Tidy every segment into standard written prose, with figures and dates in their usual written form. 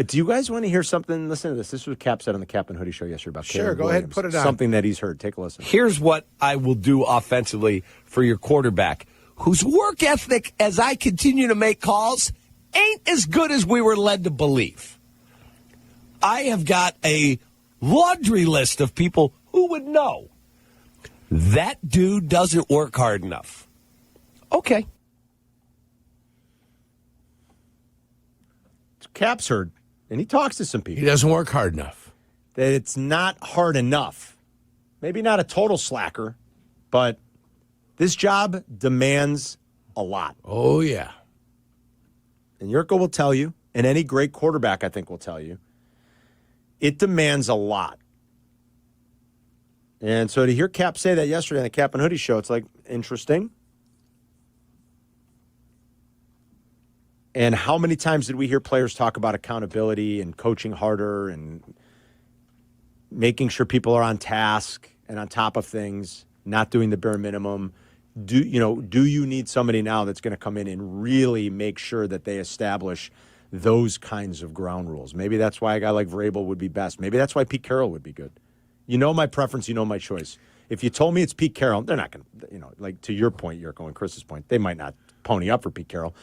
Do you guys want to hear something? Listen to this. This is what Cap said on the Cap and Hoodie show yesterday about Sure, Caleb go ahead and Williams. put it on. Something that he's heard. Take a listen. Here's what I will do offensively for your quarterback, whose work ethic, as I continue to make calls, ain't as good as we were led to believe. I have got a laundry list of people who would know that dude doesn't work hard enough. Okay. Cap's heard, and he talks to some people. He doesn't work hard enough. That it's not hard enough. Maybe not a total slacker, but this job demands a lot. Oh, yeah. And Jurko will tell you, and any great quarterback, I think, will tell you, it demands a lot. And so to hear Cap say that yesterday on the Cap and Hoodie show, it's like interesting. And how many times did we hear players talk about accountability and coaching harder and making sure people are on task and on top of things, not doing the bare minimum? Do you need somebody now that's going to come in and really make sure that they establish those kinds of ground rules? Maybe that's why a guy like Vrabel would be best. Maybe that's why Pete Carroll would be good. You know my preference, you know my choice. If you told me it's Pete Carroll, they're not going to, like to your point, Jurko, and Chris's point, they might not pony up for Pete Carroll.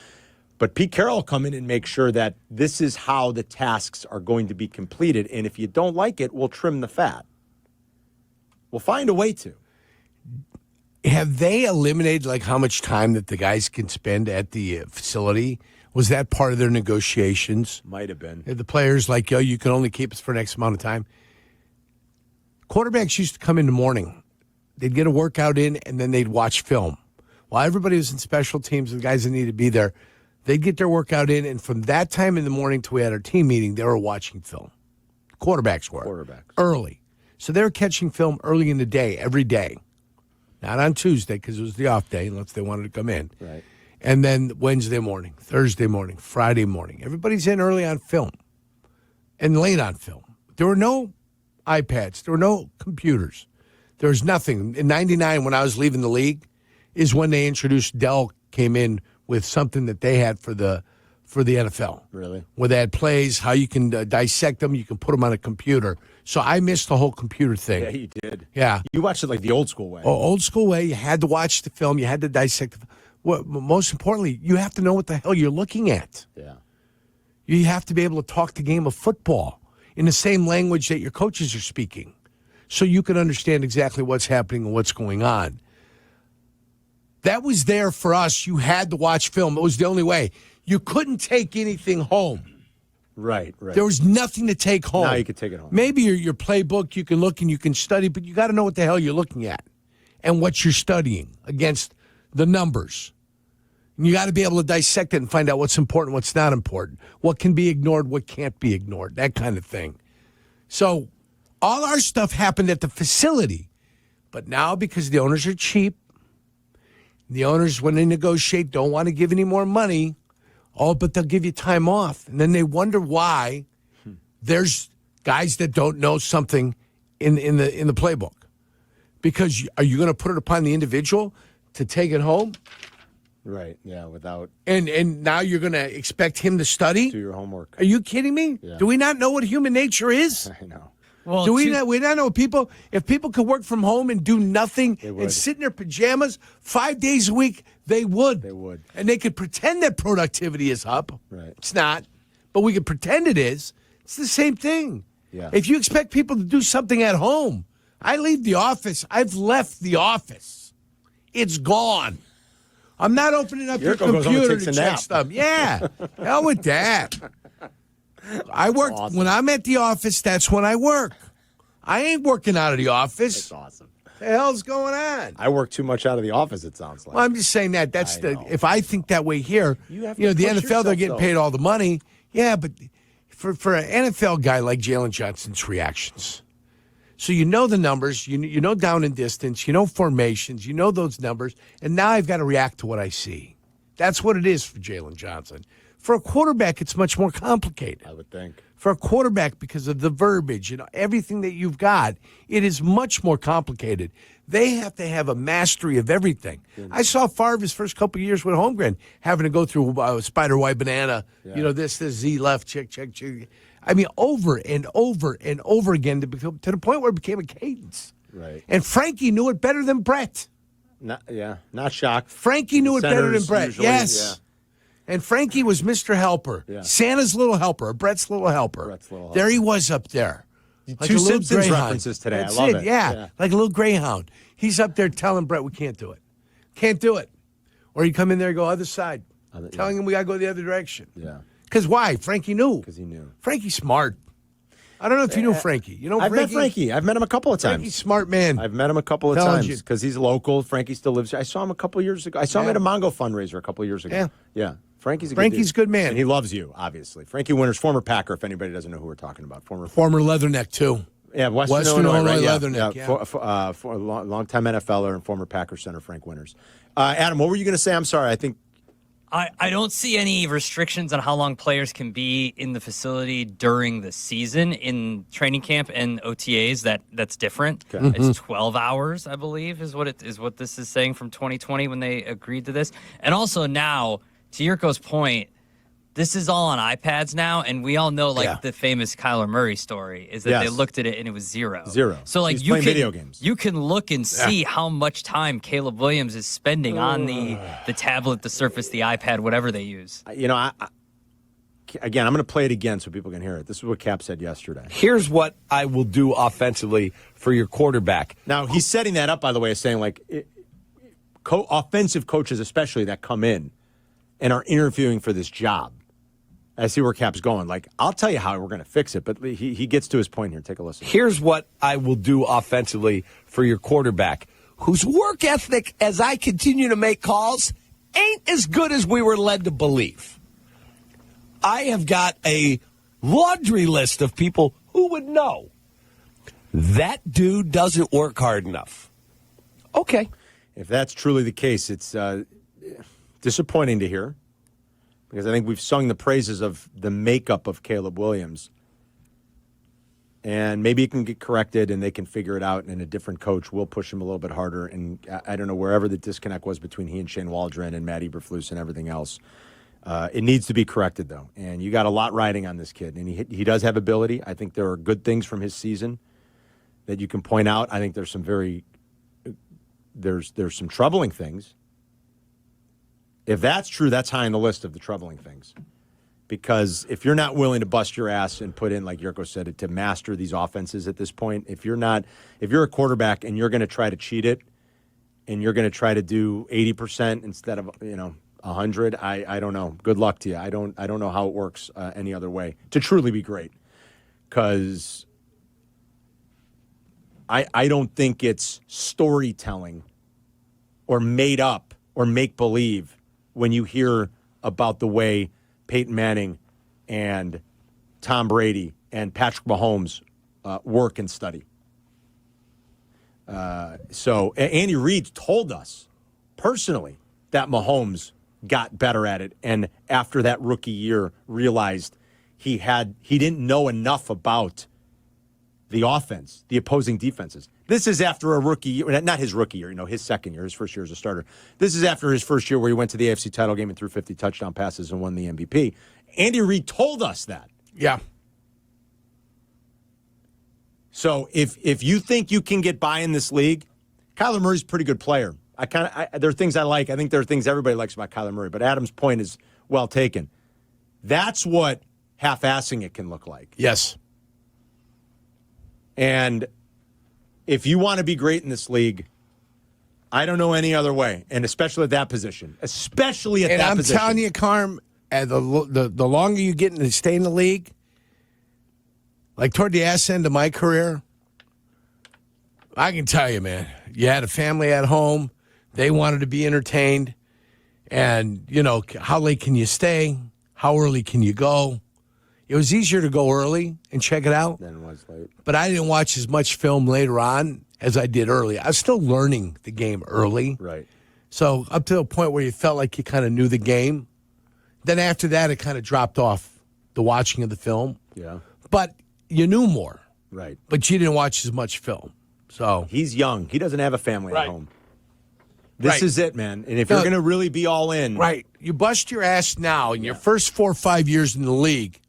But Pete Carroll will come in and make sure that this is how the tasks are going to be completed. And if you don't like it, we'll trim the fat. We'll find a way to. Have they eliminated like how much time that the guys can spend at the facility? Was that part of their negotiations? Might have been. The players like, you can only keep us for X amount of time. Quarterbacks used to come in the morning. They'd get a workout in, and then they'd watch film. While everybody was in special teams, the guys that needed to be there, they'd get their workout in, and from that time in the morning till we had our team meeting, they were watching film. Quarterbacks were. Quarterbacks. Early. So they were catching film early in the day, every day. Not on Tuesday, because it was the off day, unless they wanted to come in. Right. And then Wednesday morning, Thursday morning, Friday morning. Everybody's in early on film and late on film. There were no iPads. There were no computers. There was nothing. In 99, when I was leaving the league, is when they introduced Dell came in with something that they had for the NFL. Really? Where they had plays, how you can dissect them, you can put them on a computer. So I missed the whole computer thing. Yeah, you did. Yeah. You watched it like the old school way. Oh, old school way. You had to watch the film. You had to dissect the film. Most importantly, you have to know what the hell you're looking at. Yeah. You have to be able to talk the game of football in the same language that your coaches are speaking so you can understand exactly what's happening and what's going on. That was there for us. You had to watch film. It was the only way. You couldn't take anything home. Right. There was nothing to take home. Now you can take it home. Maybe your playbook, you can look and you can study, but you got to know what the hell you're looking at and what you're studying against the numbers. And you got to be able to dissect it and find out what's important, what's not important, what can be ignored, what can't be ignored, that kind of thing. So all our stuff happened at the facility. But now, because the owners are cheap, the owners, when they negotiate, don't want to give any more money. Oh, but they'll give you time off. And then they wonder why there's guys that don't know something in the playbook. Because are you going to put it upon the individual to take it home? Right, yeah, without... And now you're going to expect him to study? Do your homework. Are you kidding me? Yeah. Do we not know what human nature is? I know. Well, Do we not know people? If people could work from home and do nothing would. and sit in their pajamas 5 days a week, they would. They would. And they could pretend that productivity is up. Right. It's not. But we could pretend it is. It's the same thing. Yeah. If you expect people to do something at home, I leave the office. I've left the office. It's gone. I'm not opening up your Jurko goes home and computer takes to a check nap. stuff. Yeah. Hell with that. I work awesome. when I'm at the office. That's when I work. I ain't working out of the office. It's awesome. What the hell's going on? I work too much out of the office, it sounds like. Well, I'm just saying that. That's I know. if I think that way here, You have to the push NFL, they're yourself, getting though. paid all the money. Yeah, but for an NFL guy like Jalen Johnson's reactions. So you know the numbers, you know down and distance, you know formations, you know those numbers, and now I've got to react to what I see. That's what it is for Jalen Johnson. For a quarterback, it's much more complicated. I would think. For a quarterback, because of the verbiage and everything that you've got, it is much more complicated. They have to have a mastery of everything. I saw Favre his first couple of years with Holmgren having to go through spider white banana, this, Z left, check. I mean, over and over and over again to the point where it became a cadence. Right. And Frankie knew it better than Brett. Not shocked. Frankie knew it better than Centers Brett. usually, Yes. And Frankie was Mr. Helper. Yeah. Santa's little helper, Brett's little helper. There he was up there. Like Two a little Simpsons greyhound. references today. That's I love it. Yeah, like a little greyhound. He's up there telling Brett we can't do it. Can't do it. Or he'd come in there and go other side. Telling him we got to go the other direction. Yeah. Because why? Frankie knew. Because he knew. Frankie's smart. I don't know if you knew Frankie. You know I've Frankie? met Frankie. I've met him a couple of times. Frankie's a smart man. I've met him a couple of Telling times because he's local. Frankie still lives here. I saw him a couple of years ago. I saw him at a Mongo fundraiser a couple of years ago. Yeah. Frankie's a good man. And he loves you, obviously. Frankie Winters, former Packer, if anybody doesn't know who we're talking about. Former Leatherneck, too. Yeah, Western Illinois right? Leatherneck, For a long-time NFLer and former Packer center, Frank Winters. Adam, what were you going to say? I'm sorry. I think I don't see any restrictions on how long players can be in the facility during the season. In training camp and OTAs, that's different. Okay. It's 12 hours, I believe, is what this is saying from 2020 when they agreed to this. And also now, to Jurko's point, this is all on iPads now, and we all know the famous Kyler Murray story is that they looked at it and it was zero. So he's playing video games. You can look and see how much time Caleb Williams is spending on the tablet, the Surface, the iPad, whatever they use. Again, I'm going to play it again so people can hear it. This is what Cap said yesterday. Here's what I will do offensively for your quarterback. Now, he's setting that up, by the way, as saying, offensive coaches especially that come in and are interviewing for this job. I see where Cap's going. I'll tell you how we're going to fix it, but he gets to his point here. Take a listen. Here's what I will do offensively for your quarterback, whose work ethic, as I continue to make calls, ain't as good as we were led to believe. I have got a laundry list of people who would know that dude doesn't work hard enough. Okay. If that's truly the case, it's disappointing to hear. Because I think we've sung the praises of the makeup of Caleb Williams. And maybe it can get corrected and they can figure it out, and a different coach will push him a little bit harder. And I don't know, wherever the disconnect was between he and Shane Waldron and Matt Eberflus and everything else, it needs to be corrected, though. And you got a lot riding on this kid. And he does have ability. I think there are good things from his season that you can point out. I think there's some there's some troubling things. If that's true, that's high on the list of the troubling things. Because if you're not willing to bust your ass and put in, like Jurko said, to master these offenses at this point, if you're a quarterback and you're going to try to cheat it and you're going to try to do 80% instead of 100, I don't know. Good luck to you. I don't know how it works any other way to truly be great. Because I don't think it's storytelling or made up or make believe when you hear about the way Peyton Manning and Tom Brady and Patrick Mahomes work and study. So Andy Reid told us personally that Mahomes got better at it, and after that rookie year realized he didn't know enough about the offense, the opposing defenses. This is after a rookie year, not his rookie year, his second year, his first year as a starter. This is after his first year where he went to the AFC title game and threw 50 touchdown passes and won the MVP. Andy Reid told us that. Yeah. So if you think you can get by in this league, Kyler Murray's a pretty good player. There are things I like. I think there are things everybody likes about Kyler Murray, but Adam's point is well taken. That's what half-assing it can look like. Yes. And if you want to be great in this league, I don't know any other way, and especially at that position. Especially at that position. And I'm telling you, Carm, the longer you get to stay in the league, like toward the ass end of my career, I can tell you, man, you had a family at home. They wanted to be entertained. And, how late can you stay? How early can you go? It was easier to go early and check it out. Then it was late. But I didn't watch as much film later on as I did early. I was still learning the game early. Right. So up to a point where you felt like you kind of knew the game. Then after that, it kind of dropped off the watching of the film. Yeah. But you knew more. Right. But you didn't watch as much film. So He's young. He doesn't have a family Right. at home. This Right. is it, man. And if No. you're going to really be all in, right, you bust your ass now in your first 4 or 5 years in the league.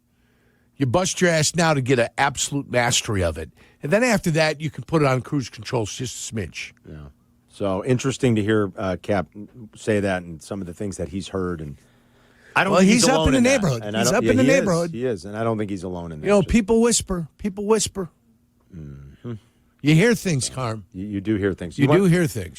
You bust your ass now to get an absolute mastery of it, and then after that, you can put it on cruise control just a smidge. Yeah. So interesting to hear Cap say that and some of the things that he's heard. And I don't. Well, think he's up alone in the that. neighborhood. And I He's don't- up yeah, in the he is. neighborhood. He is, and I don't think he's alone in that. You know, Just- people whisper. People whisper. You hear things, Carm. you do hear things. You want- do hear things.